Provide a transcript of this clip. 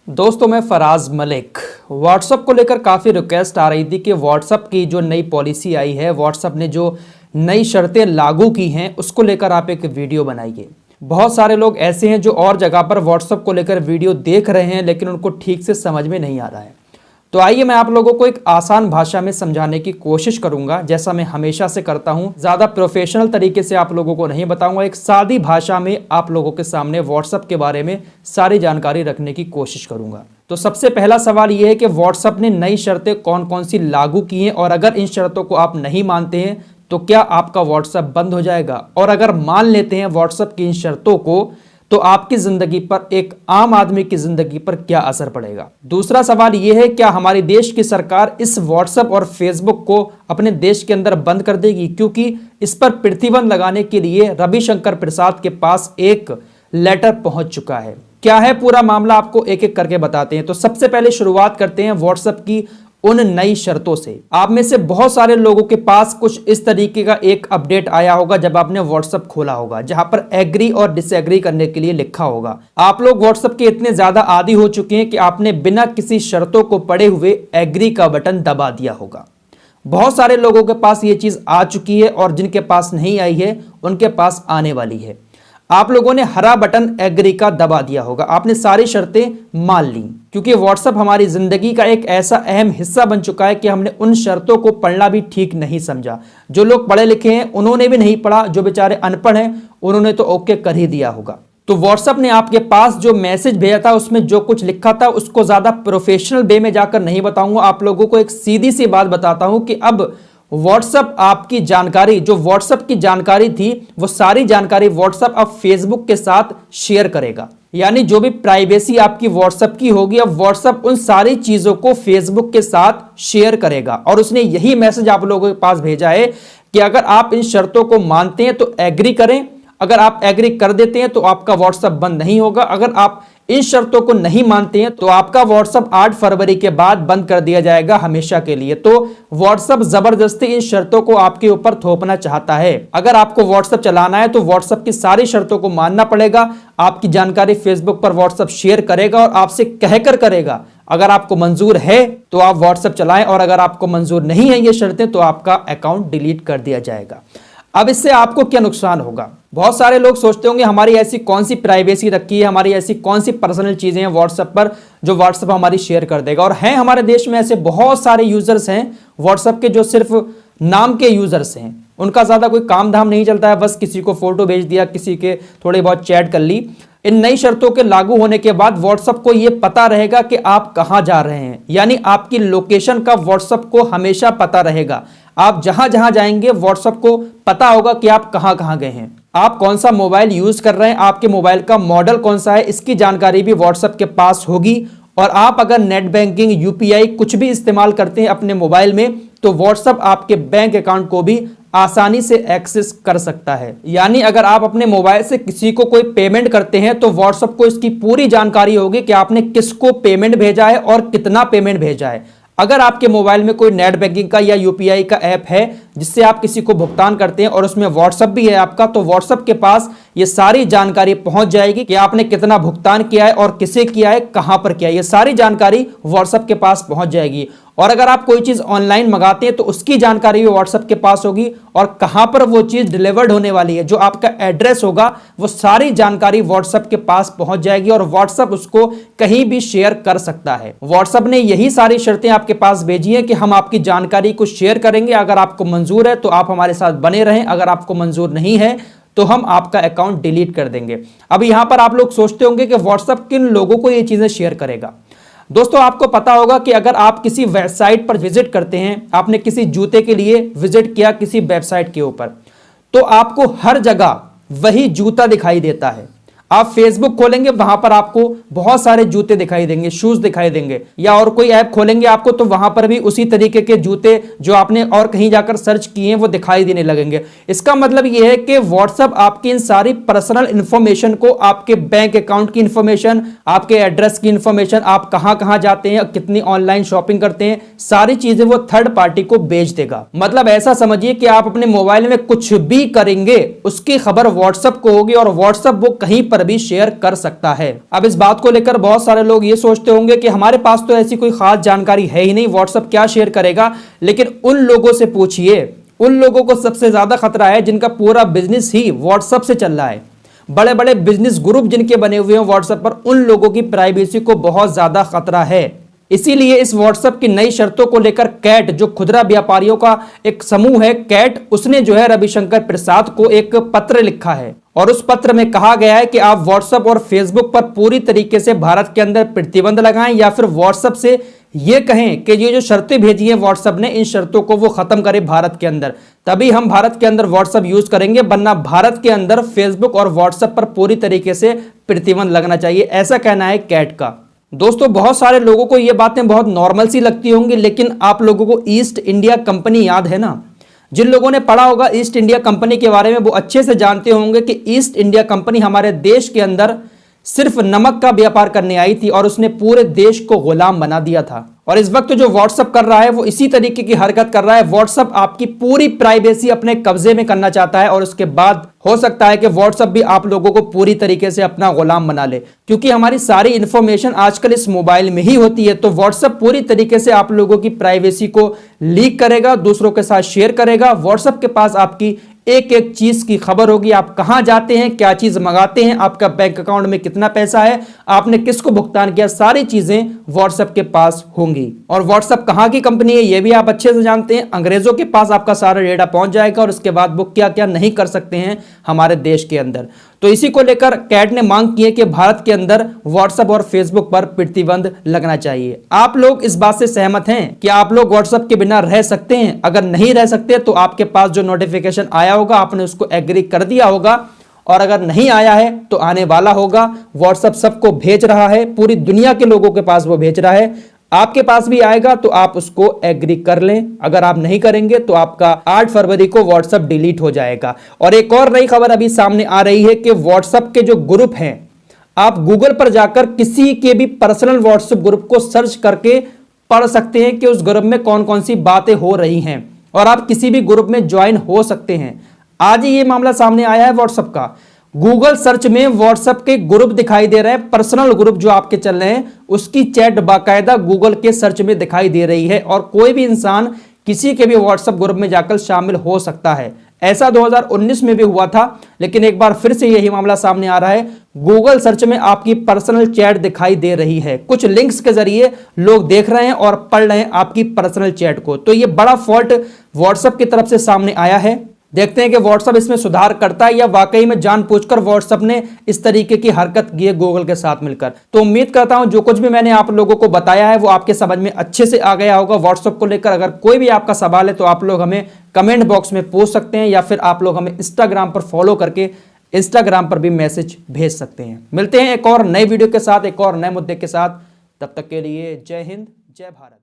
दोस्तों मैं फराज मलिक। व्हाट्सएप को लेकर काफ़ी रिक्वेस्ट आ रही थी कि व्हाट्सएप की जो नई पॉलिसी आई है, व्हाट्सएप ने जो नई शर्तें लागू की हैं उसको लेकर आप एक वीडियो बनाइए। बहुत सारे लोग ऐसे हैं जो और जगह पर व्हाट्सएप को लेकर वीडियो देख रहे हैं लेकिन उनको ठीक से समझ में नहीं आ रहा है। तो आइए मैं आप लोगों को एक आसान भाषा में समझाने की कोशिश करूंगा, जैसा मैं हमेशा से करता हूं। ज़्यादा प्रोफेशनल तरीके से आप लोगों को नहीं बताऊंगा, एक सादी भाषा में आप लोगों के सामने व्हाट्सएप के बारे में सारी जानकारी रखने की कोशिश करूंगा। तो सबसे पहला सवाल यह है कि व्हाट्सएप ने नई शर्तें कौन कौन सी लागू की हैं और अगर इन शर्तों को आप नहीं मानते हैं तो क्या आपका व्हाट्सएप बंद हो जाएगा, और अगर मान लेते हैं व्हाट्सएप की इन शर्तों को तो आपकी जिंदगी पर, एक आम आदमी की जिंदगी पर क्या असर पड़ेगा। दूसरा सवाल यह है, क्या हमारी देश की सरकार इस व्हाट्सएप और फेसबुक को अपने देश के अंदर बंद कर देगी, क्योंकि इस पर प्रतिबंध लगाने के लिए रविशंकर प्रसाद के पास एक लेटर पहुंच चुका है। क्या है पूरा मामला, आपको एक एक करके बताते हैं। तो सबसे पहले शुरुआत करते हैं व्हाट्सएप की उन नई शर्तों से। आप में से बहुत सारे लोगों के पास कुछ इस तरीके का एक अपडेट आया होगा जब आपने व्हाट्सएप खोला होगा, जहां पर एग्री और डिसएग्री करने के लिए लिखा होगा। आप लोग व्हाट्सएप के इतने ज्यादा आदी हो चुके हैं कि आपने बिना किसी शर्तों को पढ़े हुए एग्री का बटन दबा दिया होगा। बहुत सारे लोगों के पास ये चीज आ चुकी है और जिनके पास नहीं आई है उनके पास आने वाली है। आप लोगों ने हरा बटन एग्री का दबा दिया होगा, आपने सारी शर्तें मान ली, क्योंकि व्हाट्सएप हमारी जिंदगी का एक ऐसा अहम हिस्सा बन चुका है कि हमने उन शर्तों को पढ़ना भी ठीक नहीं समझा। जो लोग पढ़े लिखे हैं उन्होंने भी नहीं पढ़ा, जो बेचारे अनपढ़ हैं उन्होंने तो ओके कर ही दिया होगा। तो व्हाट्सएप ने आपके पास जो मैसेज भेजा था उसमें जो कुछ लिखा था उसको ज्यादा प्रोफेशनल वे में जाकर नहीं बताऊंगा। आप लोगों को एक सीधी सी बात बताता हूं कि अब व्हाट्सएप आपकी जानकारी, जो व्हाट्सएप की जानकारी थी वो सारी जानकारी व्हाट्सएप अब फेसबुक के साथ शेयर करेगा। यानी जो भी प्राइवेसी आपकी व्हाट्सएप की होगी, अब व्हाट्सएप उन सारी चीजों को फेसबुक के साथ शेयर करेगा। और उसने यही मैसेज आप लोगों के पास भेजा है कि अगर आप इन शर्तों को मानते हैं तो एग्री करें, अगर आप एग्री कर देते हैं तो आपका व्हाट्सएप बंद नहीं होगा, अगर आप इन शर्तों को नहीं मानते हैं तो आपका व्हाट्सएप 8 फरवरी के बाद बंद कर दिया जाएगा हमेशा के लिए। तो व्हाट्सएप जबरदस्ती इन शर्तों को आपके ऊपर थोपना चाहता है। अगर आपको व्हाट्सएप चलाना है तो व्हाट्सएप की सारी शर्तों को मानना पड़ेगा। आपकी जानकारी फेसबुक पर व्हाट्सएप शेयर करेगा और आपसे कहकर करेगा। अगर आपको मंजूर है तो आप व्हाट्सएप चलाएं और अगर आपको मंजूर नहीं है ये शर्तें तो आपका अकाउंट डिलीट कर दिया जाएगा। अब इससे आपको क्या नुकसान होगा? बहुत सारे लोग सोचते होंगे हमारी ऐसी कौन सी प्राइवेसी रखी है, हमारी ऐसी कौन सी पर्सनल चीजें हैं व्हाट्सएप पर जो व्हाट्सएप हमारी शेयर कर देगा। और हैं हमारे देश में ऐसे बहुत सारे यूजर्स हैं व्हाट्सएप के जो सिर्फ नाम के यूजर्स हैं, उनका ज्यादा कोई काम धाम नहीं चलता है, बस किसी को फोटो भेज दिया, किसी के थोड़े बहुत चैट कर ली। इन नई शर्तों के लागू होने के बाद व्हाट्सएप को यह पता रहेगा कि आप कहां जा रहे हैं, यानी आपकी लोकेशन का व्हाट्सएप को हमेशा पता रहेगा। आप जहां जहां जाएंगे व्हाट्सएप को पता होगा कि आप कहां कहां गए हैं, आप कौन सा मोबाइल यूज कर रहे हैं, आपके मोबाइल का मॉडल कौन सा है, इसकी जानकारी भी व्हाट्सएप के पास होगी। और आप अगर नेट बैंकिंग, यूपीआई कुछ भी इस्तेमाल करते हैं अपने मोबाइल में तो व्हाट्सएप आपके बैंक अकाउंट को भी आसानी से एक्सेस कर सकता है। यानी अगर आप अपने मोबाइल से किसी को कोई पेमेंट करते हैं तो व्हाट्सएप को इसकी पूरी जानकारी होगी कि आपने किसको पेमेंट भेजा है और कितना पेमेंट भेजा है। अगर आपके मोबाइल में कोई नेट बैंकिंग का या यूपीआई का ऐप है जिससे आप किसी को भुगतान करते हैं और उसमें व्हाट्सएप भी है आपका, तो व्हाट्सएप के पास ये सारी जानकारी पहुंच जाएगी कि आपने कितना भुगतान किया है और किसे किया है, कहां पर किया है, ये सारी जानकारी व्हाट्सएप के पास पहुंच जाएगी। और अगर आप कोई चीज ऑनलाइन मंगाते हैं तो उसकी जानकारी भी व्हाट्सएप के पास होगी और कहां पर वो चीज डिलीवर्ड होने वाली है, जो आपका एड्रेस होगा, वो सारी जानकारी व्हाट्सएप के पास पहुंच जाएगी और व्हाट्सएप उसको कहीं भी शेयर कर सकता है। व्हाट्सएप ने यही सारी शर्तें आपके पास भेजी है कि हम आपकी जानकारी को शेयर करेंगे, अगर आपको मंजूर है तो आप हमारे साथ बने रहें, अगर आपको मंजूर नहीं है तो हम आपका अकाउंट डिलीट कर देंगे। अब यहां पर आप लोग सोचते होंगे कि व्हाट्सएप किन लोगों को ये चीजें शेयर करेगा। दोस्तों आपको पता होगा कि अगर आप किसी वेबसाइट पर विजिट करते हैं, आपने किसी जूते के लिए विजिट किया किसी वेबसाइट के ऊपर, तो आपको हर जगह वही जूता दिखाई देता है। आप फेसबुक खोलेंगे वहां पर आपको बहुत सारे जूते दिखाई देंगे, शूज दिखाई देंगे, या और कोई ऐप खोलेंगे आपको तो वहां पर भी उसी तरीके के जूते जो आपने और कहीं जाकर सर्च किए हैं वो दिखाई देने लगेंगे। इसका मतलब यह है कि व्हाट्सएप आपकी इन सारी पर्सनल इंफॉर्मेशन को, आपके बैंक अकाउंट की इंफॉर्मेशन, आपके एड्रेस की इंफॉर्मेशन, आप कहां कहां जाते हैं, कितनी ऑनलाइन शॉपिंग करते हैं, सारी चीजें वो थर्ड पार्टी को बेच देगा। मतलब ऐसा समझिए कि आप अपने मोबाइल में कुछ भी करेंगे उसकी खबर व्हाट्सएप को होगी और व्हाट्सएप वो कहीं पर पर भी शेयर कर सकता है। अब इस बात को लेकर बहुत सारे लोग ये सोचते होंगे कि हमारे पास तो ऐसी कोई खास जानकारी है ही नहीं, व्हाट्सएप क्या शेयर करेगा। लेकिन उन लोगों से पूछिए, उन लोगों को सबसे ज्यादा खतरा है जिनका पूरा बिजनेस ही व्हाट्सएप से चल रहा है। बड़े बड़े बिजनेस ग्रुप जिनके बने हुए हैं व्हाट्सएप पर, उन लोगों की प्राइवेसी को बहुत ज्यादा खतरा है। इसीलिए इस व्हाट्सएप की नई शर्तों को लेकर कैट, जो खुदरा व्यापारियों का एक समूह है कैट, उसने जो है रविशंकर प्रसाद को एक पत्र लिखा है और उस पत्र में कहा गया है कि आप व्हाट्सएप और फेसबुक पर पूरी तरीके से भारत के अंदर प्रतिबंध लगाएं या फिर व्हाट्सएप से ये कहें कि ये जो शर्तें भेजी हैं व्हाट्सएप ने, इन शर्तों को वो खत्म करे भारत के अंदर, तभी हम भारत के अंदर व्हाट्सएप यूज करेंगे, वरना भारत के अंदर फेसबुक और व्हाट्सएप पर पूरी तरीके से प्रतिबंध लगना चाहिए। ऐसा कहना है कैट का। दोस्तों, बहुत सारे लोगों को ये बातें बहुत नॉर्मल सी लगती होंगी, लेकिन आप लोगों को ईस्ट इंडिया कंपनी याद है ना? जिन लोगों ने पढ़ा होगा ईस्ट इंडिया कंपनी के बारे में, वो अच्छे से जानते होंगे कि ईस्ट इंडिया कंपनी हमारे देश के अंदर सिर्फ नमक का व्यापार करने आई थी और उसने पूरे देश को गुलाम बना दिया था। और इस वक्त जो व्हाट्सएप कर रहा है वो इसी तरीके की हरकत कर रहा है। व्हाट्सएप आपकी पूरी प्राइवेसी अपने कब्जे में करना चाहता है और उसके बाद हो सकता है कि व्हाट्सएप भी आप लोगों को पूरी तरीके से अपना गुलाम बना ले, क्योंकि हमारी सारी इंफॉर्मेशन आजकल इस मोबाइल में ही होती है। तो व्हाट्सएप पूरी तरीके से आप लोगों की प्राइवेसी को लीक करेगा, दूसरों के साथ शेयर करेगा। व्हाट्सएप के पास आपकी एक एक चीज की खबर होगी, आप कहां जाते हैं, क्या चीज मंगाते हैं, आपका बैंक अकाउंट में कितना पैसा है, आपने किसको भुगतान किया, सारी चीजें व्हाट्सएप के पास होंगी। और व्हाट्सएप कहां की कंपनी है ये भी आप अच्छे से जानते हैं। अंग्रेजों के पास आपका सारा डेटा पहुंच जाएगा और उसके बाद वो क्या क्या नहीं कर सकते हैं हमारे देश के अंदर। तो इसी को लेकर कैट ने मांग की है कि भारत के अंदर व्हाट्सएप और फेसबुक पर प्रतिबंध लगना चाहिए। आप लोग इस बात से सहमत हैं कि आप लोग व्हाट्सएप के बिना रह सकते हैं? अगर नहीं रह सकते तो आपके पास जो नोटिफिकेशन आया होगा आपने उसको एग्री कर दिया होगा, और अगर नहीं आया है तो आने वाला होगा। व्हाट्सएप सबको भेज रहा है, पूरी दुनिया के लोगों के पास वो भेज रहा है, आपके पास भी आएगा तो आप उसको एग्री कर लें। अगर आप नहीं करेंगे तो आपका 8 फरवरी को व्हाट्सएप डिलीट हो जाएगा। और एक और नई खबर अभी सामने आ रही है कि व्हाट्सएप के जो ग्रुप हैं, आप गूगल पर जाकर किसी के भी पर्सनल व्हाट्सएप ग्रुप को सर्च करके पढ़ सकते हैं कि उस ग्रुप में कौन कौन सी बातें हो रही हैं, और आप किसी भी ग्रुप में ज्वाइन हो सकते हैं। आज ही ये मामला सामने आया है व्हाट्सएप का। गूगल सर्च में व्हाट्सएप के ग्रुप दिखाई दे रहे हैं, पर्सनल ग्रुप जो आपके चल रहे हैं, उसकी चैट बाकायदा गूगल के सर्च में दिखाई दे रही है और कोई भी इंसान किसी के भी व्हाट्सएप ग्रुप में जाकर शामिल हो सकता है। ऐसा 2019 में भी हुआ था, लेकिन एक बार फिर से यही मामला सामने आ रहा है। गूगल सर्च में आपकी पर्सनल चैट दिखाई दे रही है, कुछ लिंक्स के जरिए लोग देख रहे हैं और पढ़ रहे हैं आपकी पर्सनल चैट को। तो ये बड़ा फॉल्ट व्हाट्सएप की तरफ से सामने आया है। देखते हैं कि व्हाट्सएप इसमें सुधार करता है या वाकई में जानबूझकर व्हाट्सएप ने इस तरीके की हरकत की है गूगल के साथ मिलकर। तो उम्मीद करता हूं जो कुछ भी मैंने आप लोगों को बताया है वो आपके समझ में अच्छे से आ गया होगा व्हाट्सएप को लेकर। अगर कोई भी आपका सवाल है तो आप लोग हमें कमेंट बॉक्स में पूछ सकते हैं, या फिर आप लोग हमें इंस्टाग्राम पर फॉलो करके इंस्टाग्राम पर भी मैसेज भेज सकते हैं। मिलते हैं एक और नए वीडियो के साथ, एक और नए मुद्दे के साथ। तब तक के लिए जय हिंद, जय भारत।